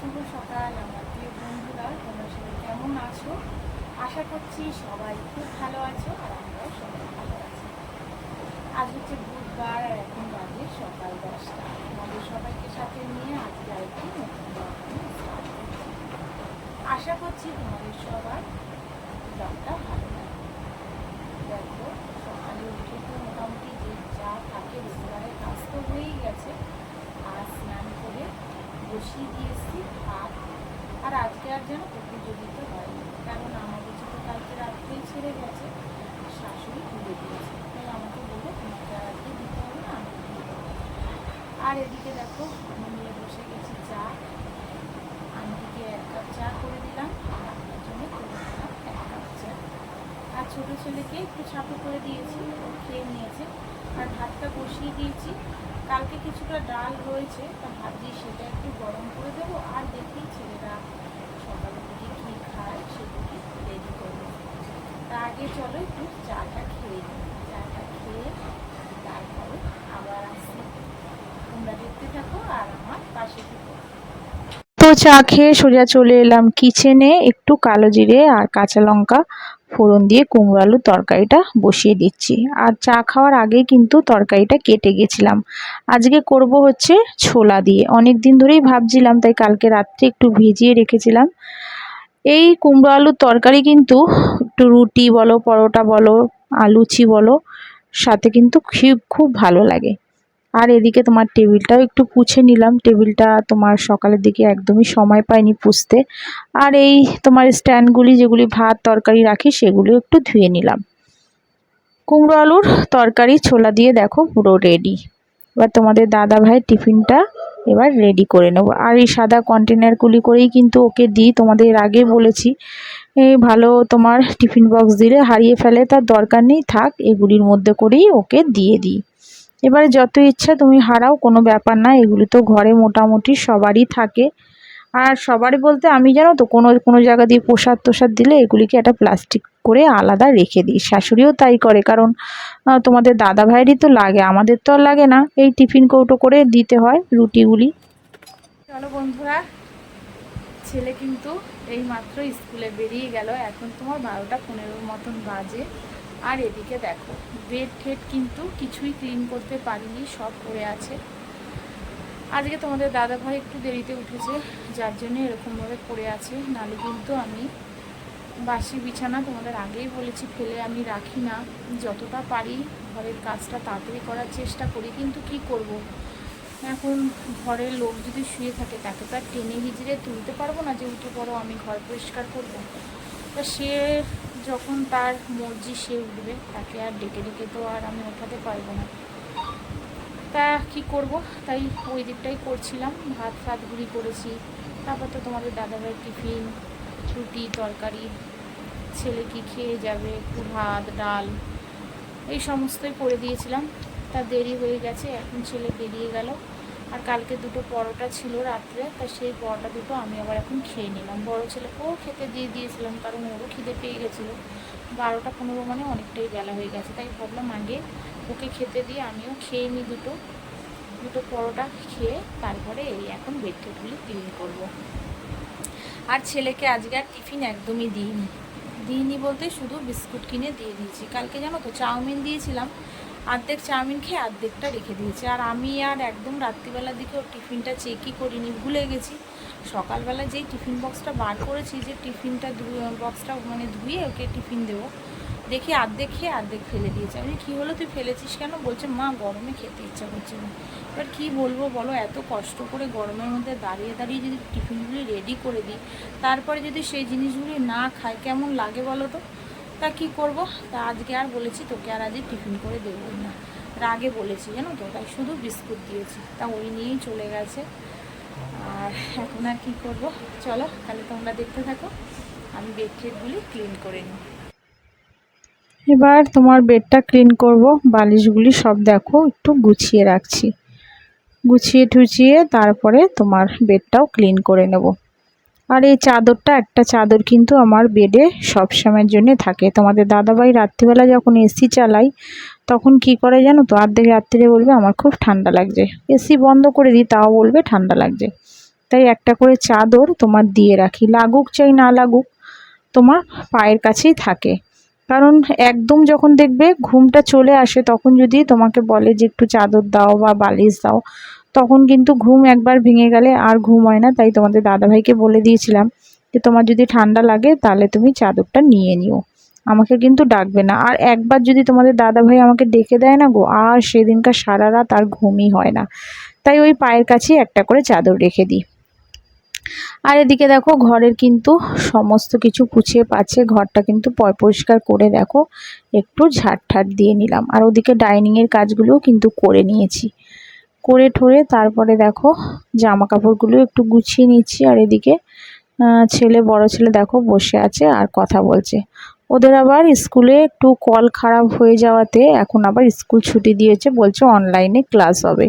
শুভ সকাল আমার প্রিয় বন্ধুরা, তোমরা সবাই কেমন আছো? আশা করছি সবাই খুব ভালো আছো আর আমরাও সবাই ভালো আছি। আজ হচ্ছে বুধবার আর এখন বাজে সকাল 10টা। তোমাদের সবাইকে সাথে নিয়ে আজকে আরেকটি নতুন ব্লগ আমি স্টার্ট করছি। আশা করছি তোমাদের সবার ব্লগটা ভালো লাগে। দেখো, সকালে উঠে তো মোটামুটি যে যা থাকে রেগুলারের কাজ তো হয়েই গেছে। আর স্নান করে বসিয়ে দিয়েছি ভাত। আর আজকে আর যেন প্রতিযোগিতা হয়নি, কারণ আমাদের তো কালকে রাত্রেই ছেড়ে গেছে, শাশুড়ি তুলে দিয়েছে, তাই আমাকে বলে তোমাকে আর আজকে দিতে হবে না, আমি দিয়ে দেবো। আর এদিকে দেখো, আমি নিয়ে বসে গেছি চা। আন্টিকে 1 কাপ চা করে দিলাম আর আপনার জন্য করে দিলাম 1 কাপ চা। আর ছোটো ছেলেকে একটু ছাপু করে দিয়েছি, ও খেয়ে নিয়েছে। আর ভাতটা বসিয়ে দিয়েছি। কালকে কিছুটা ডাল রয়েছে, তা ভাবছি সেটা একটু গরম করে দেবো। আর দেখি ছেলেরা সকালের দিকে কী খায় সেগুলি রেডি করবো। তা আগে চলো একটু চাটা খেয়ে নিই। চাটা খেয়ে তারপরে আবার আসি। তোমরা দেখতে থাকো আর আমার পাশে থাকো। তো চা খেয়ে সোজা চলে এলাম কিচেনে। একটু কালো জিরে আর কাঁচা লঙ্কা ফোড়ন দিয়ে কুমড়ো আলুর তরকারিটা বসিয়ে দিচ্ছি। আর চা খাওয়ার আগেই কিন্তু তরকারিটা কেটে গেছিলাম। আজকে করব হচ্ছে ছোলা দিয়ে, অনেক দিন ধরেই ভাবছিলাম, তাই কালকে রাত্রে একটু ভিজিয়ে রেখেছিলাম। এই কুমড়ো আলুর তরকারি কিন্তু একটু রুটি বলো, পরোটা বলো, লুচি বলো, সাথে কিন্তু খুব ভালো লাগে। আর এদিকে তোমার টেবিলটাও একটু পুছে নিলাম। টেবিলটা তোমার সকালের দিকে একদমই সময় পাইনি পুছতে। আর এই তোমার স্ট্যান্ডগুলি যেগুলি ভাত তরকারি রাখি সেগুলো একটু ধুয়ে নিলাম। কুমড়ো আলুর তরকারি ছোলা দিয়ে দেখো পুরো রেডি। এবার তোমাদের দাদা ভাইয়ের টিফিনটা এবার রেডি করে নেব। আর এই সাদা কন্টেনারগুলি করেই কিন্তু ওকে দিই, তোমাদের আগে বলেছি। এই ভালো তোমার টিফিন বক্স দিলে হারিয়ে ফেলে, তার দরকার নেই, থাক এগুলির মধ্যে করেই ওকে দিয়ে দিই। এবারে যত ইচ্ছা তুমি হারাও, কোনো ব্যাপার না, এগুলি তো ঘরে মোটামুটি সবারই থাকে। আর সবারই বলতে আমি জানো তো কোনো কোনো জায়গা দিয়ে প্রসাদ তোসাদ দিলে এগুলিকে একটা প্লাস্টিক করে আলাদা রেখে দিই। শাশুড়িও তাই করে, কারণ তোমাদের দাদা ভাইয়েরই তো লাগে, আমাদের তো আর লাগে না। এই টিফিন কৌটো করে দিতে হয় রুটিগুলি। চলো বন্ধুরা, ছেলে কিন্তু এই মাত্র স্কুলে বেরিয়ে গেল। এখন তোমার 12টা 15 মতন বাজে। আর এদিকে দেখো, বেড ঠেড কিন্তু কিছুই ক্লিন করতে পারিনি, সব পড়ে আছে। আজকে তোমাদের দাদাভাই একটু দেরিতে উঠেছে, যার জন্য এরকমভাবে পড়ে আছে। নালে কিন্তু আমি বাসি বিছানা তোমাদের আগেই বলেছি ফেলে আমি রাখি না। যতটা পারি ঘরের কাজটা তাড়াতাড়ি করার চেষ্টা করি, কিন্তু কি করব, এখন ঘরের লোক যদি শুয়ে থাকে তাকে তো আর টেনে হিজড়ে তুলতে পারবো না যে উঠে পড়ো আমি ঘর পরিষ্কার করবো। তা সে যখন তার মর্জি সে উঠবে, তাকে আর ডেকে ডেকে তো আর আমি ওঠাতে পারবো না। তা কি করব, তাই ওই দিকটাই করছিলাম। ভাত ফাতগুলি করেছি, তারপর তো তোমাদের দাদাভাইয়ের টিফিন, রুটি তরকারি, ছেলে কি খেয়ে যাবে, একটু ভাত ডাল এই সমস্তই করে দিয়েছিলাম। তা দেরি হয়ে গেছে, এখন ছেলে বেরিয়ে গেল। আর কালকে 2টো পরোটা ছিল রাত্রে, তা সেই পরোটা দুটো আমি আবার এখন খেয়ে নিলাম। বড় ছেলেকেও খেতে দিয়ে দিয়েছিলাম, কারণ ওরও খিদে পেয়ে গেছিলো। 12টা 15 মানে অনেকটাই বেলা হয়ে গেছে, তাই ভাবলাম আগে ওকে খেতে দিয়ে আমিও খেয়ে নিই দুটো পরোটা খেয়ে তারপরে এই এখন বেডশিটগুলি ক্লিন করব। আর ছেলেকে আজকে আর টিফিন একদমই দিইনি বলতে শুধু বিস্কুট কিনে দিয়ে দিয়েছি। কালকে জানো তো চাউমিন দিয়েছিলাম, অর্ধেক চাউমিন খেয়ে অর্ধেকটা রেখে দিয়েছি। আর আমি আর একদম রাত্রিবেলার দিকে ওর টিফিনটা চেকই করিনি, ভুলে গেছি। সকালবেলা যেই টিফিন বক্সটা বার করেছি, যে টিফিনটা বক্সটা মানে ধুয়ে ওকে টিফিন দেবো, দেখি অর্ধেক খেয়ে অর্ধেক ফেলে দিয়েছে। আমি কী হলো তুই ফেলেছিস কেন? বলছে মা গরমে খেতে ইচ্ছা করছে না। এবার কী বলবো বলো, এত কষ্ট করে গরমের মধ্যে দাঁড়িয়ে দাঁড়িয়ে যদি টিফিনগুলি রেডি করে দিই, তারপরে যদি সেই জিনিসগুলি না খায় কেমন লাগে বলো তো। তা কী করব, তা আজকে আর বলেছি তোকে আর আজকে টিফিন করে দেবো না, আগে বলেছি জানো তো, তাই শুধু বিস্কুট দিয়েছি। তা ওই নিয়েই চলে গেছে। আর এখন আর কী করবো, চলো তাহলে তোমরা দেখতে থাকো, আমি বেডশিটগুলি ক্লিন করে নিই। এবার তোমার বেডটা ক্লিন করব। বালিশগুলি সব দেখো একটু গুছিয়ে রাখছি, গুছিয়ে টুছিয়ে তারপরে তোমার বেডটাও ক্লিন করে নেব। আর এই চাদরটা, একটা চাদর কিন্তু আমার বেডে সব সময়ের জন্য থাকে। তোমাদের দাদাভাই রাত্রিবেলা যখন এসি চালাই তখন কি করে জানো তো, অর্ধেক রাত্রিরে বলবে আমার খুব ঠান্ডা লাগছে, এসি বন্ধ করে দিই তাও বলবে ঠান্ডা লাগছে। তাই একটা করে চাদর তোমার দিয়ে রাখি, লাগুক চাই না লাগুক তোমার পায়ের কাছেই থাকে। কারণ একদম যখন দেখবে ঘুমটা চলে আসে তখন যদি তোমাকে বলে যে একটু চাদর দাও বা বালিশ দাও, তখন কিন্তু ঘুম একবার ভেঙে গেলে আর ঘুম হয় না। তাই তোমাদের দাদাভাইকে বলে দিয়েছিলাম যে তোমার যদি ঠান্ডা লাগে তাহলে তুমি চাদরটা নিয়ে নিও, আমাকে কিন্তু ডাকবে না। আর একবার যদি তোমাদের দাদাভাই আমাকে ডেকে দেয় না গো, আর সেদিনকার সারা রাত আর ঘুমই হয় না। তাই ওই পায়ের কাছেই একটা করে চাদর রেখে দিই। আর এদিকে দেখো ঘরের কিন্তু সমস্ত কিছু পুছিয়ে পাচ্ছে, ঘরটা কিন্তু পরিষ্কার করে দেখো একটু ঝাড় দিয়ে নিলাম। আর ওদিকে ডাইনিংয়ের কাজগুলোও কিন্তু করে নিয়েছি, করে ঠোরে তারপরে দেখো জামা কাপড়গুলো একটু গুছিয়ে নিচ্ছি। আর এদিকে বড় ছেলে দেখো বসে আছে আর কথা বলছে। ওদের আবার স্কুলে একটু কল খারাপ হয়ে যাওয়াতে এখন আবার স্কুল ছুটি দিয়েছে, বলছে অনলাইনে ক্লাস হবে।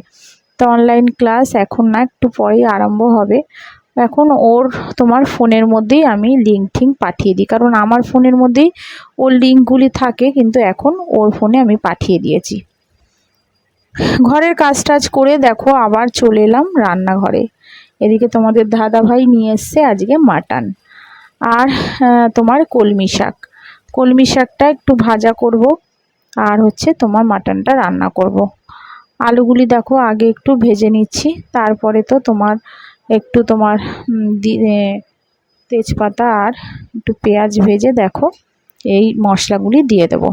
তো অনলাইন ক্লাস এখন না, একটু পরেই আরম্ভ হবে। এখন ওর তোমার ফোনের মধ্যেই আমি লিঙ্ক ঠিঙ্ক পাঠিয়ে দিই, কারণ আমার ফোনের মধ্যেই ওর লিঙ্কগুলি থাকে, কিন্তু এখন ওর ফোনে আমি পাঠিয়ে দিয়েছি। ঘরের কাজ টাজ করে দেখো আবার চলে এলাম রান্নাঘরে। এদিকে তোমাদের দাদাভাই নিয়ে এসছে আজকে মাটন আর তোমার কলমি শাকটা একটু ভাজা করব, আর হচ্ছে তোমার মাটনটা রান্না করব। আলুগুলি দেখো আগে একটু ভেজে নিচ্ছি, তারপরে তো তোমার একটু তোমার তেজপাতা আর একটু পেঁয়াজ ভেজে দেখো এই মশলাগুলি দিয়ে দেব,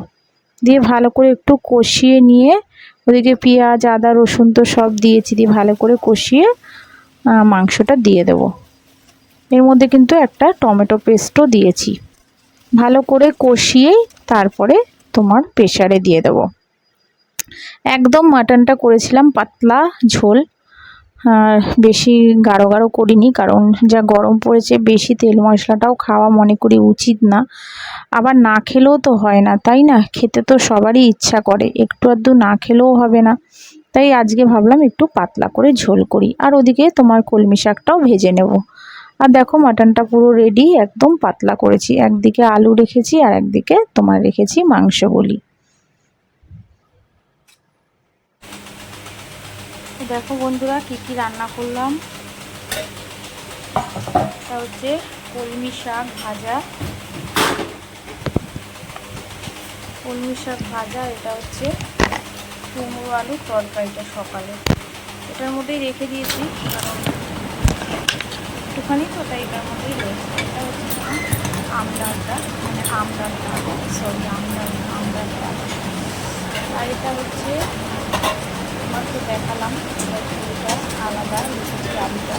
দিয়ে ভালো করে একটু কষিয়ে নিয়ে ওদিকে পেঁয়াজ আদা রসুন তো সব দিয়েছি, দিয়ে ভালো করে কষিয়ে মাংসটা দিয়ে দেব। এর মধ্যে কিন্তু একটা টমেটো পেস্টও দিয়েছি। ভালো করে কষিয়ে তারপরে তোমার প্রেসারে দিয়ে দেব। একদম মাটনটা করেছিলাম পাতলা ঝোল, বেশি গাঢ় করিনি, কারণ যা গরম পড়েছে বেশি তেল মশলাটাও খাওয়া মনে করি উচিত না। আবার না খেলেও তো হয় না, তাই না? খেতে তো সবারই ইচ্ছা করে, একটু আধটু না খেলেও হবে না। তাই আজকে ভাবলাম একটু পাতলা করে ঝোল করি। আর ওদিকে তোমার কলমি শাকটাও ভেজে নেব। আর দেখো মাটনটা পুরো রেডি, একদম পাতলা করেছি। একদিকে আলু রেখেছি আর একদিকে তোমার রেখেছি মাংসগুলি। দেখো বন্ধুরা কি কি রান্না করলাম। এটা হচ্ছে কলমি শাক ভাজা, এটা হচ্ছে কুমড়ো আলুর তরকারিটা সকালে এটার মধ্যেই রেখে দিয়েছি, কারণ একটুখানি তো তাই এটার মধ্যেই রয়েছে। এটা হচ্ছে আমডালটা, মানে আমডালটা আর এটা হচ্ছে তোমার তো দেখালাম এটা আলাদা রেখেছি আলুটা।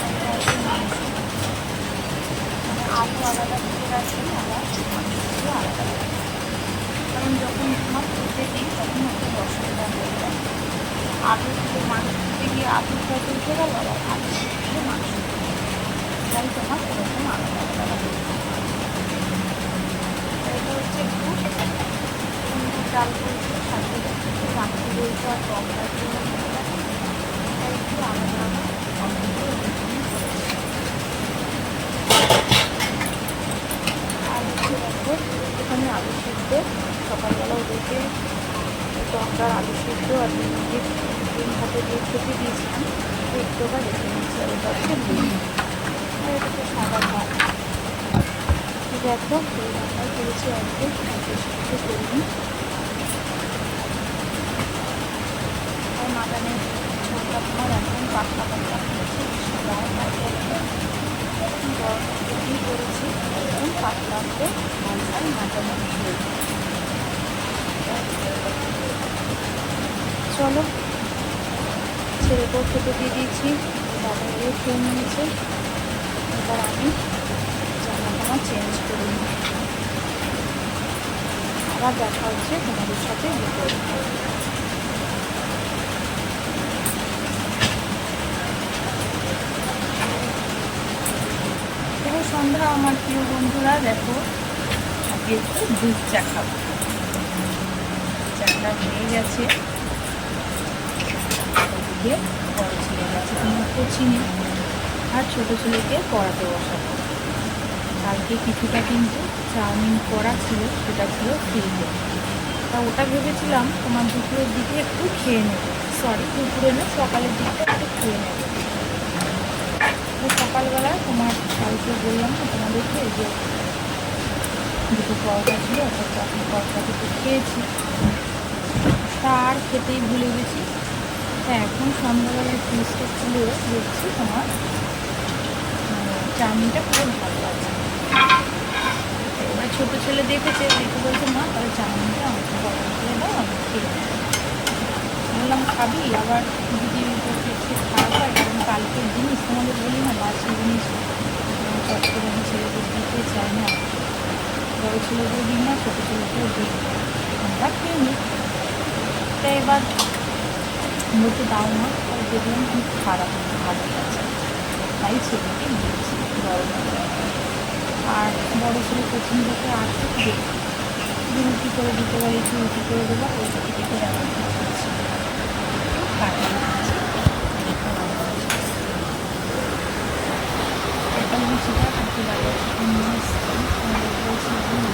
এটা হচ্ছে মাংস, মানে আলু আলাদা দিয়ে রাখি, আবার মাংসগুলো আলাদা রাখি, কারণ যখন তোমার তুলতে দিই তখন একটু অসুবিধা হয়ে যায়। আলু থেকে মাংস তুলতে গিয়ে আলুটা তুলতে গেল, আবার আলু থেকে মাংস, তাই তোমার এরকম আলাদা আলাদা। এটা হচ্ছে একটু ডাল করেছি, সাথে মাংস রয়েছে আর টকটার জন্য একটু আলাদা আলাদা। আর হচ্ছে দেখো এখানে আলু সিদ্ধ, সকালবেলা ওদেরকে টকটার আলু সিদ্ধ আর ডিম ভাতে দিয়ে খেতে দিয়েছিলাম, একটু বা রেখে নিচ্ছি। আর এটা হচ্ছে ডিম, আর এটা হচ্ছে সাদা ভাত। দেখো এই রান্না করেছি আজকে, বেশি কিছু করিনি। আর মাটনের ঝোলটা তোমার একদম পাতলা করেছি, গরম দিয়ে করেছি একদম পাতলা করে মাংসার মাটনের ঝোল। চলো ছেলেকেও খেতে দিয়ে দিয়েছি, বাবাকেও খেয়ে নিয়েছে। এবার আমি জামা চেঞ্জ করে নিই, আবার দেখা হচ্ছে তোমাদের সাথে বিকেলে। সন্ধ্যা আমার প্রিয় বন্ধুরা, দেখো আজকে একটু দুধ চা খাবো। চাটা হয়ে গেছে, ওদিকে বড় ছেলে গেছে তোমার কোচিংয়ে, আর ছোটো ছেলেকে পড়াতে বসাবো। কালকে কিছুটা কিন্তু চাউমিন করা ছিল, সেটা ছিল ফ্রিজে, তা ওটা ভেবেছিলাম তোমার দুপুরের দিকে একটু খেয়ে নেব, দুপুরে না সকালের দিকটা একটু খেয়ে নেব। তোমার কালকে বললাম না তোমাদেরকে যে দুটো পরোটা ছিল, একটা পরোটা দুটো খেয়েছি, তার খেতেই ভুলে গেছি। হ্যাঁ, এখন সন্ধ্যাবেলায় ফ্রিজটা খুলে দেখছি তোমার চাউমিনটা পুরো ভালো আছে। এবার ছোটো ছেলে দেখে বলছে মা তাহলে চাউমিনটা আমাকে গরম করে দাও, আমি খেয়ে নেবো। বললাম খাবি, আবার যদি একটু খারাপ হয়, কারণ কালকের জিনিস তোমাদের বলি না, বাসি জিনিস চট করে আমি ছেলেদের দিতে চাই না। বড়ো ছেলেকেও দিই না, ছোটো ছেলেকেও দিই না, আমরা খেয়ে নিই। তাই এবার বলতে দাও না, তাই দেখলাম খুব খারাপ ভালো আছে, তাই ছেলেকে দিয়েছি গরম। আর বড়ো ছেলে প্রথম থেকে আসতে রুটি করে দিতে পারি, একটু রুটি করে দেবো, ওই রুটি করে আমার খাচ্ছি কাটা দিচ্ছি। এটা লুচিটা কাটি বাইরে থেকে নিয়ে এসছি, আমাদের বলছি ছিল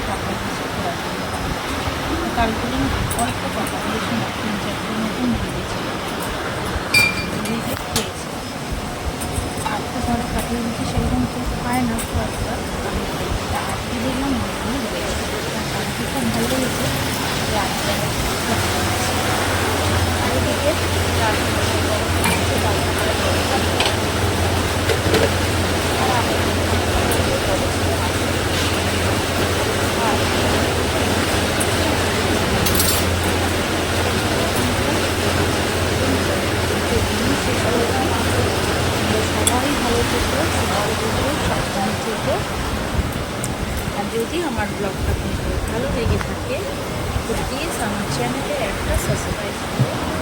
কাটা লুচি করে কালকে অল্প কথা বেশি না, 3-4 মতন দিয়েছি, দিয়ে খেয়েছি। আর তো ঘরে কাটলে লুচি সেরকম কেউ খায় না, তো একটা আজকে দেখলাম অনেকগুলো হয়ে গেছে, কালকে খুব ভালো লেগেছে যে আজকে আর এদিকে সবাই ভালো থেকো, সবাই থেকো, সাবধানে থেকো। আর যদি আমার ব্লগটা আপনাদের ভালো লেগে থাকে তো প্লিজ আমার চ্যানেলে একটা সাবস্ক্রাইব করো।